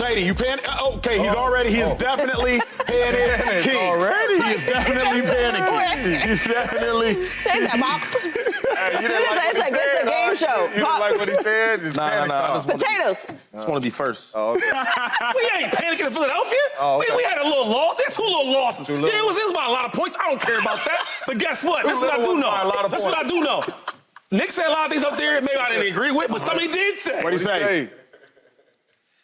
Shady, you paying? Okay, he is definitely panicking. Already? He is definitely panicking. He's definitely. Shady said, Mom. Hey, you didn't like what he It's said, a game show. You didn't like what he said? Just No. Potatoes. I just want to be first. Oh, okay. We ain't panicking in Philadelphia. Oh, okay. We had a little loss. They had 2 little losses. Yeah, it was by a lot of points. I don't care about that. But guess what? This is what I do know. That's what I do know. Nick said a lot of things up there maybe I didn't agree with, but something he did say. What did he say?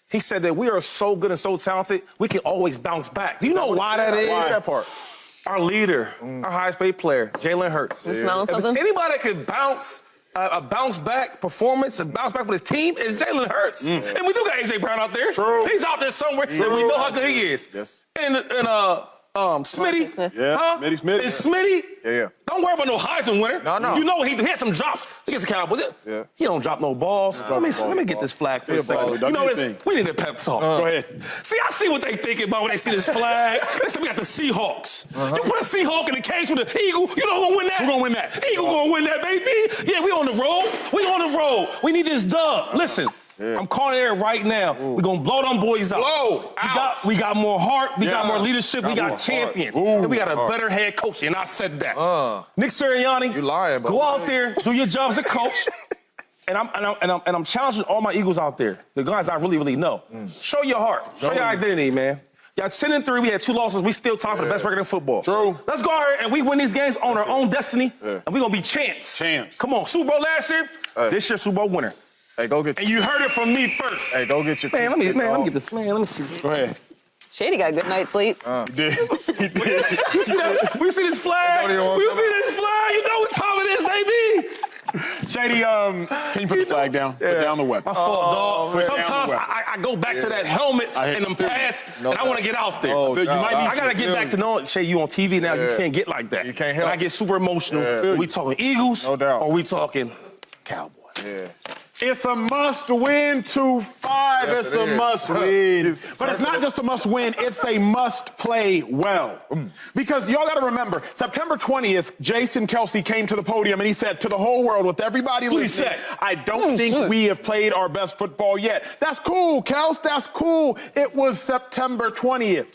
He said that we are so good and so talented, we can always bounce back. Do you know why that is? What's that part? Our leader, our highest paid player, Jalen Hurts. You smelling If there's something? anybody that could a bounce back performance and bounce back with his team, is Jalen Hurts. And we do got A.J. Brown out there. True. He's out there somewhere, and we know how good he is. Yes. And Smitty. Yeah, Huh? Smitty. And Smitty. Yeah. Don't worry about no Heisman winner. No. You know he had some drops against the Cowboys. Yeah. He don't drop no balls. Let me get this flag for a second. Don't You know do this? anything. We need a pep talk. Go ahead. See, I see what they thinking about when they see this flag. They say we got the Seahawks. You put a Seahawk in the cage with an Eagle, you know who's gonna win that? Who gonna win that? Eagle gonna win that, baby. Yeah, we on the road. We need this dub. Listen. Yeah. I'm calling it right now. We're gonna blow them boys out. We got more heart, we got more leadership, we got champions. And we got a better head coach, and I said that. Nick Sirianni, You lying, bro. go out there, do your job as a coach. And I'm challenging all my Eagles out there, the guys I really know. Show your heart, show your identity, man. Y'all 10-3, we had 2 losses, we still tied for the best record in football. True. Let's go out here and we win these games on our own destiny, and we're gonna be champs. Come on, Super Bowl last year, this year Super Bowl winner. Hey, go get. And you heard it from me first. Hey, go get your. Let me get this. Let me see. Go ahead. Shady got a good night's sleep. He did. You see that? We see this flag. We see this flag. You know what time it is, baby. Shady, can you put the flag down? Put down the weapon. My fault, dog. man. Sometimes I go back to that helmet and them pads, and I want to get out there. I got to get back to knowing, Shay, you on TV now, you can't get like that. You can't help. And I get super emotional. Are we talking Eagles? No doubt. Or are we talking Cowboys? Yeah. It's a must-win 2-5. It's a must-win. But it's not just a must-win, it's a must-play well. Because y'all got to remember, September 20th, Jason Kelsey came to the podium and he said to the whole world, with everybody listening, I don't think we have played our best football yet. That's cool, Kels, that's cool. It was September 20th.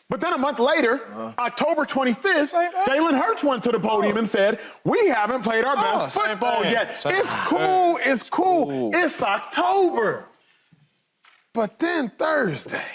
But then a month later, October 25th, Jalen Hurts went to the podium and said, we haven't played our best football yet. It's cool. It's October. But then Thursday,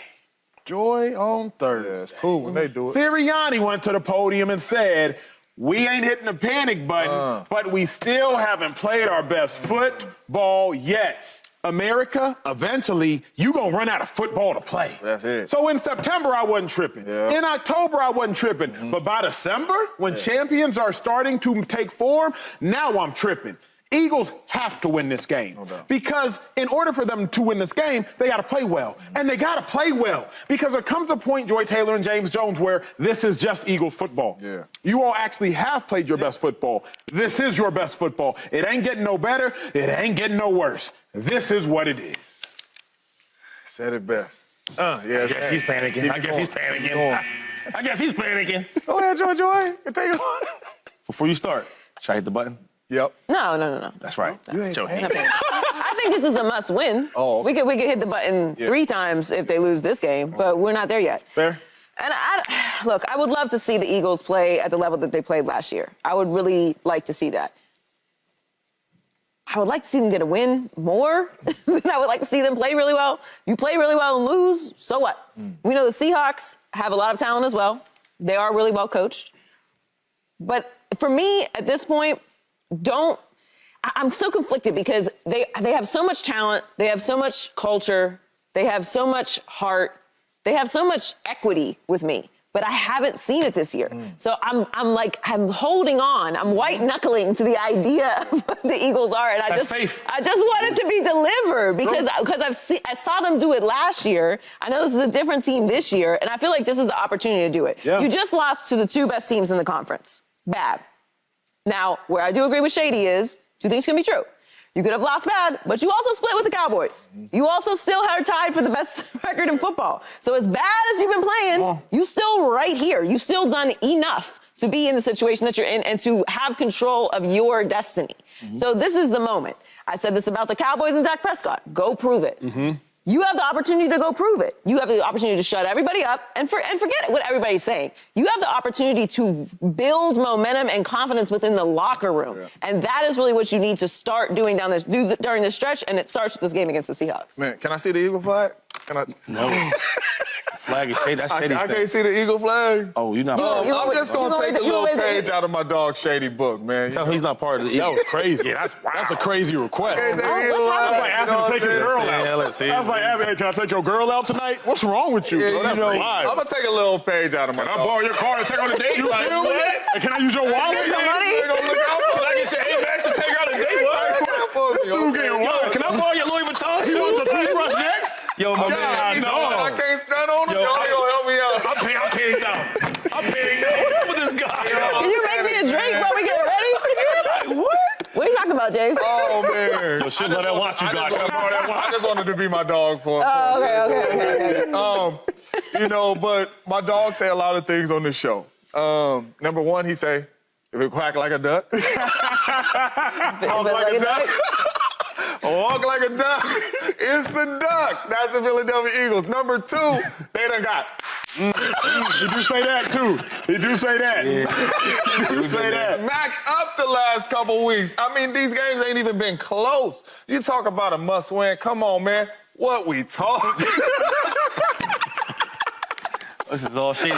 joy on Thursday. Yeah, it's cool when they do it. Sirianni went to the podium and said, we ain't hitting the panic button, but we still haven't played our best football yet. America, eventually, you gonna run out of football to play. That's it. So in September, I wasn't tripping. Yeah. In October, I wasn't tripping. But by December, when champions are starting to take form, now I'm tripping. Eagles have to win this game. No doubt. Because in order for them to win this game, they got to play well. And they got to play well. Because there comes a point, Joy Taylor and James Jones, where this is just Eagles football. Yeah. You all actually have played your best football. This is your best football. It ain't getting no better. It ain't getting no worse. This is what it is. Said it best. I guess he's panicking. I guess he's panicking. Go ahead, Joy. Take it. Before you start, should I hit the button? Yep. No. That's right. Joe, I think this is a must-win. Oh. We could hit the button 3 times if they lose this game, but we're not there yet. Fair. And look, I would love to see the Eagles play at the level that they played last year. I would really like to see that. I would like to see them get a win more than I would like to see them play really well. You play really well and lose, so what? We know the Seahawks have a lot of talent as well. They are really well coached. But for me, at this point, I'm so conflicted because they have so much talent, they have so much culture, they have so much heart, they have so much equity with me. But I haven't seen it this year. So I'm holding on. I'm white knuckling to the idea of what the Eagles are. And I just want it to be delivered because I saw them do it last year. I know this is a different team this year, and I feel like this is the opportunity to do it. Yeah. You just lost to the 2 best teams in the conference. Bad. Now, where I do agree with Shady is 2 things can be true. You could have lost bad, but you also split with the Cowboys. You also still are tied for the best record in football. So as bad as you've been playing, you still right here. You still done enough to be in the situation that you're in and to have control of your destiny. So this is the moment. I said this about the Cowboys and Dak Prescott. Go prove it. You have the opportunity to go prove it. You have the opportunity to shut everybody up and forget what everybody's saying. You have the opportunity to build momentum and confidence within the locker room. Yeah. And that is really what you need to start doing during this stretch, and it starts with this game against the Seahawks. Man, can I see the Eagle flag? Can I? No. Flag is shady. That's shady. I can't see the Eagle flag. Oh, you're not. I'm just gonna take a little page out of my dog Shady book, man. Tell him he's not part of the Eagle. That was crazy. Yeah, that's a crazy request. That's like asking to take his girl out. Yeah, let's see. I was like, hey, can I take your girl out tonight? What's wrong with you? Yeah, Bro? you know, I'm I'm gonna take a little page out of my. Can I borrow your car and take her on a date? Like, feel me? what? And can I use your wallet? Get some money. Can I get your Amex to take her on a date? What? This dude getting Yo, wild. can I borrow your Louis Vuitton He wants a shoes? toothbrush next? Yo, my God, man. no. I can't stand on him. Yo, Y'all gonna help me out. I'm paying out. I'm paying out. What's up with this guy? Can you make me a drink while we get ready? Like, what? What are you talking about, James? Oh man. Yo, shit, let that watch you got. Can I borrow that watch? I just wanted to be my dog for. Okay. You know, but my dog say a lot of things on this show. Number one, he say, if it quack like a duck, talk like a duck, walk like a duck, it's a duck. That's the Philadelphia Eagles. Number two, they done got. He do say that, too. He do say that. Yeah. He do say that. Smacked up the last couple weeks. I mean, these games ain't even been close. You talk about a must-win. Come on, man. What we talking? This is all shady.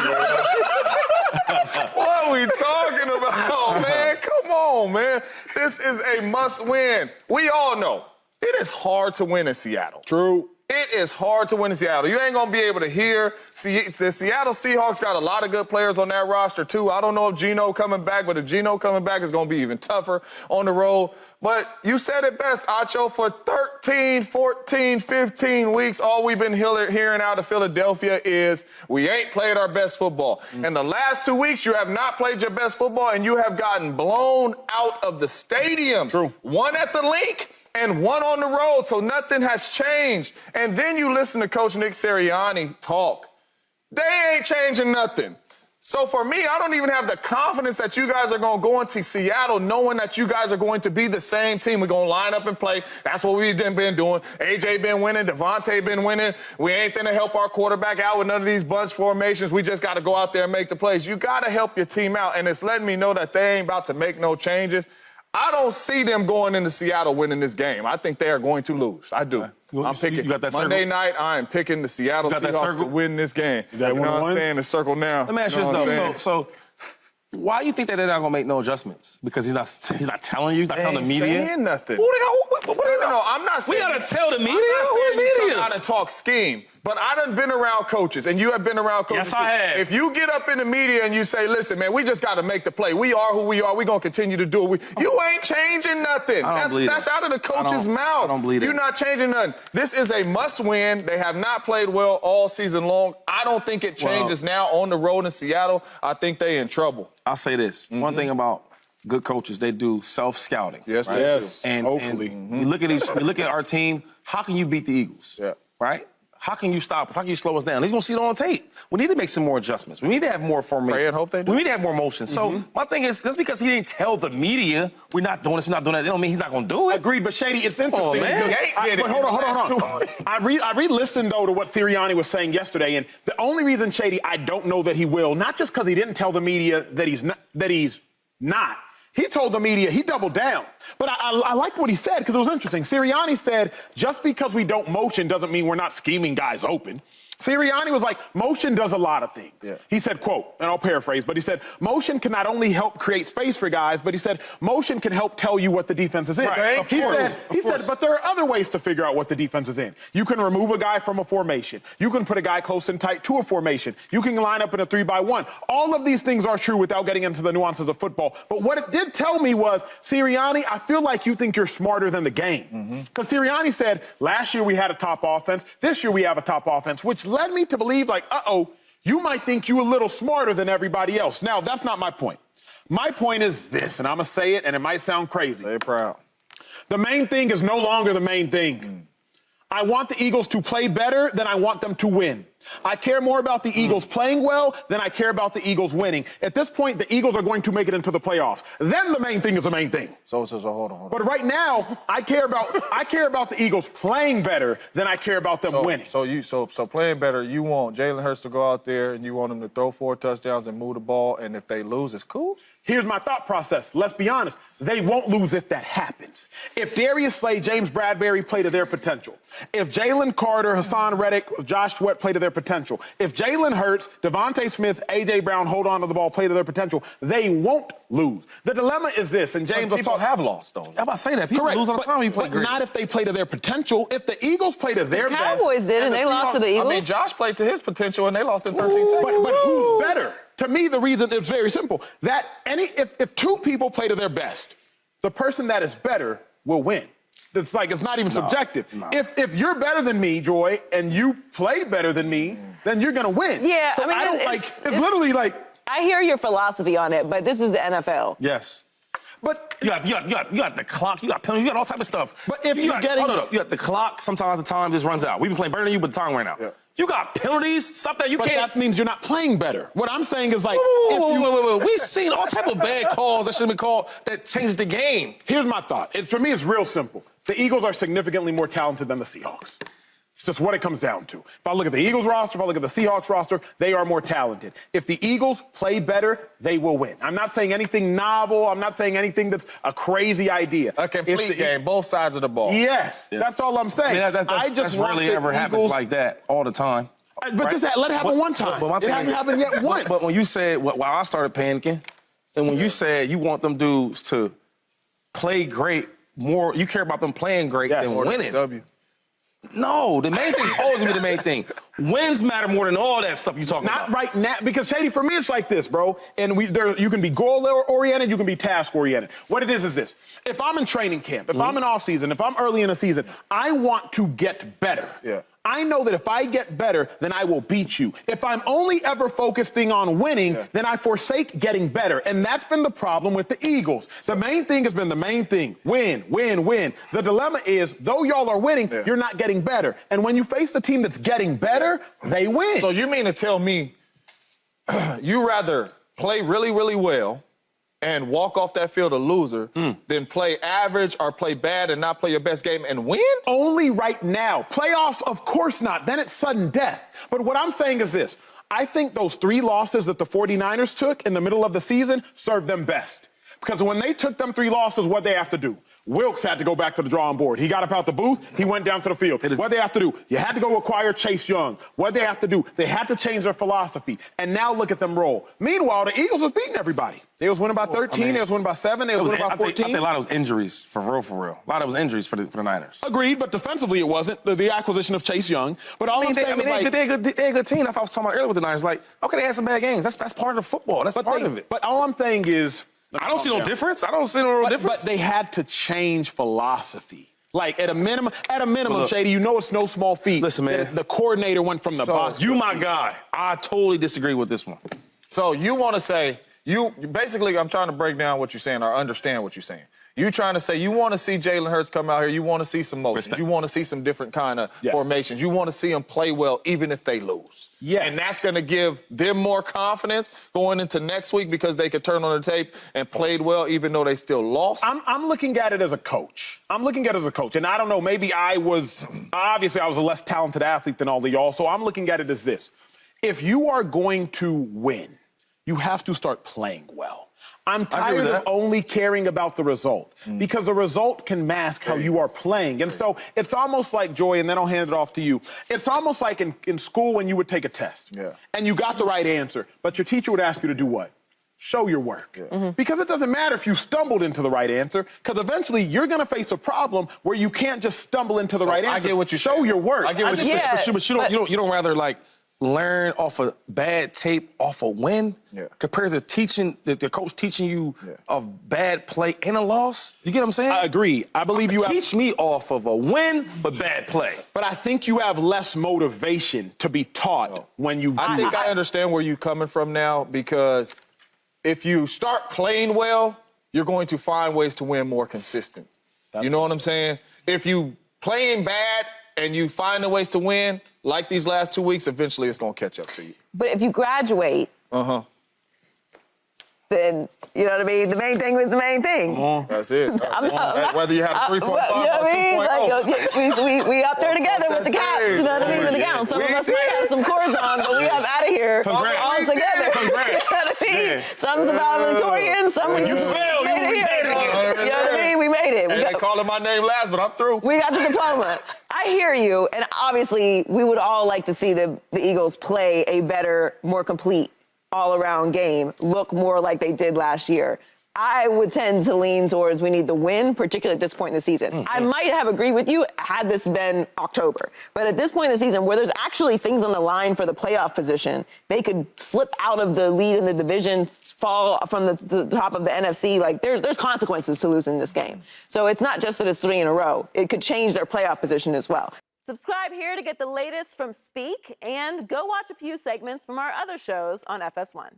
What we talking about, man? Come on, man. This is a must-win. We all know it is hard to win in Seattle. True. It is hard to win in Seattle. You ain't going to be able to hear. The Seattle Seahawks got a lot of good players on that roster, too. I don't know if Geno coming back, but if Geno coming back, it's going to be even tougher on the road. But you said it best, Acho. For 13, 14, 15 weeks, all we've been hearing out of Philadelphia is we ain't played our best football. In the last 2 weeks, you have not played your best football, and you have gotten blown out of the stadiums. True. One at the Link and one on the road, so nothing has changed. And then you listen to Coach Nick Sirianni talk. They ain't changing nothing. So for me, I don't even have the confidence that you guys are going to go into Seattle knowing that you guys are going to be the same team. We're going to line up and play. That's what we've been doing. AJ been winning. Devontae been winning. We ain't finna help our quarterback out with none of these bunch formations. We just got to go out there and make the plays. You got to help your team out, and it's letting me know that they ain't about to make no changes. I don't see them going into Seattle winning this game. I think they are going to lose. I do. I'm picking Monday night. I am picking the Seattle Seahawks to win this game. You know what I'm saying? The circle now. Let me ask you this, though. So why do you think that they're not going to make no adjustments? Because he's not telling you? He's not telling the media? They ain't saying nothing. What do you know? I'm not saying. We got to tell the media? I'm not Who saying the you media? come out and talk scheme. But I done been around coaches, and you have been around coaches. Yes, I have. If you get up in the media and you say, listen, man, we just got to make the play. We are who we are. We're going to continue to do it. You ain't changing nothing. That's out of the coach's mouth. I don't believe it. You're not changing nothing. This is a must-win. They have not played well all season long. I don't think it changes now on the road in Seattle. I think they in trouble. I'll say this. One thing about good coaches, they do self-scouting. Yes, right? they do. And hopefully. We look at our team. How can you beat the Eagles? Yeah. Right? How can you stop us? How can you slow us down? He's going to see it on tape. We need to make some more adjustments. We need to have more formation. Pray and hope they do. We need to have more motion. So my thing is, just because he didn't tell the media we're not doing this, we're not doing that, they don't mean he's not going to do it. Agreed, but Shady, it's interesting. man. Because but hold on. I re-listened, though, to what Sirianni was saying yesterday, and the only reason, Shady, I don't know that he will, not just because he didn't tell the media that he's not. He told the media, he doubled down. But I like what he said because it was interesting. Sirianni said, just because we don't motion doesn't mean we're not scheming guys open. Sirianni was like, motion does a lot of things. Yeah. He said, quote, and I'll paraphrase, but he said, motion can not only help create space for guys, but he said, motion can help tell you what the defense is in. Right. He said, but there are other ways to figure out what the defense is in. You can remove a guy from a formation. You can put a guy close and tight to a formation. You can line up in a 3-by-1. All of these things are true without getting into the nuances of football. But what it did tell me was, Sirianni, I feel like you think you're smarter than the game. Because Sirianni said, last year we had a top offense. This year we have a top offense, which led me to believe, like, you might think you a little smarter than everybody else. Now, that's not my point. My point is this, and I'm going to say it, and it might sound crazy. They're proud. The main thing is no longer the main thing. I want the Eagles to play better than I want them to win. I care more about the Eagles playing well than I care about the Eagles winning. At this point, the Eagles are going to make it into the playoffs. Then the main thing is the main thing. So hold on. But right now, I care about the Eagles playing better than I care about them winning. So playing better, you want Jalen Hurts to go out there and you want him to throw 4 touchdowns and move the ball, and if they lose, it's cool? Here's my thought process. Let's be honest. They won't lose if that happens. If Darius Slay, James Bradbury play to their potential, if Jalen Carter, Hassan Reddick, Josh Sweat play to their potential, if Jalen Hurts, Devontae Smith, A.J. Brown hold on to the ball, play to their potential, they won't lose. The dilemma is this, and James, people have lost, though. I'm about to say that. People Correct, lose all the time when you play but great. not if they play to their potential. If the Eagles play to their best. Cowboys did, and they lost to the Eagles. I mean, Josh played to his potential, and they lost in 13 seconds. But who's better? To me, the reason is very simple. That if 2 people play to their best, the person that is better will win. It's not even subjective. No. If you're better than me, Joy, and you play better than me, then you're gonna win. Yeah, so I mean, it's literally like. I hear your philosophy on it, but this is the NFL. Yes. But You got the clock, you got penalties, you got all type of stuff. But if you you're getting- you got the clock, sometimes the time just runs out. We've been playing better than you, but the time ran out. Yeah. You got penalties, stuff that you but can't. that means you're not playing better. What I'm saying is like, Wait. We've seen all type of bad calls that should have been called that changed the game. Here's my thought. For me, it's real simple. The Eagles are significantly more talented than the Seahawks. It's just what it comes down to. If I look at the Eagles roster, if I look at the Seahawks roster, they are more talented. If the Eagles play better, they will win. I'm not saying anything novel. I'm not saying anything that's a crazy idea. A complete game, both sides of the ball. Yes, that's all I'm saying. I mean, that's want rarely the ever happens Eagles- like that all the time. But right? just let it happen one time. But my It thing hasn't is- happened yet once. But when you said, while I started panicking, and when you said you want them dudes to play great more, you care about them playing great than winning. W. No, the main thing is always gonna be the main thing. Wins matter more than all that stuff you talking Not about. right now, because Shady, for me, it's like this, bro. And you can be goal-oriented, you can be task-oriented. What it is this. If I'm in training camp, if I'm in off-season, if I'm early in a season, I want to get better. Yeah. I know that if I get better, then I will beat you. If I'm only ever focusing on winning, then I forsake getting better. And that's been the problem with the Eagles. The main thing has been the main thing. Win, win, win. The dilemma is, though y'all are winning, you're not getting better. And when you face the team that's getting better, they win. So you mean to tell me you rather play really, really well and walk off that field a loser than play average or play bad and not play your best game and win? Only right now. Playoffs, of course not. Then it's sudden death. But what I'm saying is this. I think those 3 losses that the 49ers took in the middle of the season served them best. Because when they took them 3 losses, what they have to do? Wilkes had to go back to the drawing board. He got up out the booth. He went down to the field. What they have to do? You had to go acquire Chase Young. What they have to do? They had to change their philosophy. And now look at them roll. Meanwhile, the Eagles was beating everybody. They was winning by 13. They was winning by 7. They was winning by 14. I think a lot of it was injuries, for real. A lot of it was injuries for the Niners. Agreed, but defensively it wasn't. The acquisition of Chase Young. But all I'm saying is like... They're a good team. That's what I was talking about earlier with the Niners. Like, okay, they had some bad games. That's part of football. That's part of it. But all I'm saying is... I don't see no difference. I don't see no real difference. But they had to change philosophy. Like, at a minimum, look, Shady, you know it's no small feat. Listen, man. The coordinator went from the box. You my guy. I totally disagree with this one. So you want to say, basically, I'm trying to break down what you're saying or understand what you're saying. You're trying to say you want to see Jalen Hurts come out here. You want to see some motions. Respect. You want to see some different kind of formations. You want to see them play well even if they lose. Yes. And that's going to give them more confidence going into next week because they could turn on the tape and played well even though they still lost. I'm looking at it as a coach. And I don't know, maybe obviously I was a less talented athlete than all of y'all, so I'm looking at it as this. If you are going to win, you have to start playing well. I'm tired of only caring about the result because the result can mask how you are playing. And so it's almost like, Joy, and then I'll hand it off to you. It's almost like in school when you would take a test and you got the right answer, but your teacher would ask you to do what? Show your work. Because it doesn't matter if you stumbled into the right answer, because eventually you're going to face a problem where you can't just stumble into the right answer. I get what you show your work. I get what you But you don't rather like learn off a bad tape off a win compared to teaching the coach teaching you of bad play and a loss. You get what I'm saying? I agree. I believe you teach me off of a win but bad play. But I think you have less motivation to be taught when you. I think I understand where you're coming from now because if you start playing well, you're going to find ways to win more consistent. You know what I'm saying? If you playing bad and you find the ways to win, like these last 2 weeks, eventually it's going to catch up to you. But if you graduate, then, you know what I mean? The main thing was the main thing. That's it. Whether you have a 3.5 you know what or I 2.0. mean? Like, we up there together with the caps, you know what I mean? With the gowns. Some of us might have some cords on, but we up out of here all together. Congrats. You know what I mean? Yeah. Some's a valedictorian, some You failed, you made it here. made it. You know what I mean? We made it. They calling my name last, but I'm through. We got the diploma. I hear you, and obviously we would all like to see the Eagles play a better, more complete, all-around game, look more like they did last year. I would tend to lean towards we need the win, particularly at this point in the season. I might have agreed with you had this been October. But at this point in the season, where there's actually things on the line for the playoff position, they could slip out of the lead in the division, fall from the top of the NFC. Like, there's consequences to losing this game. So it's not just that it's 3 in a row. It could change their playoff position as well. Subscribe here to get the latest from Speak, and go watch a few segments from our other shows on FS1.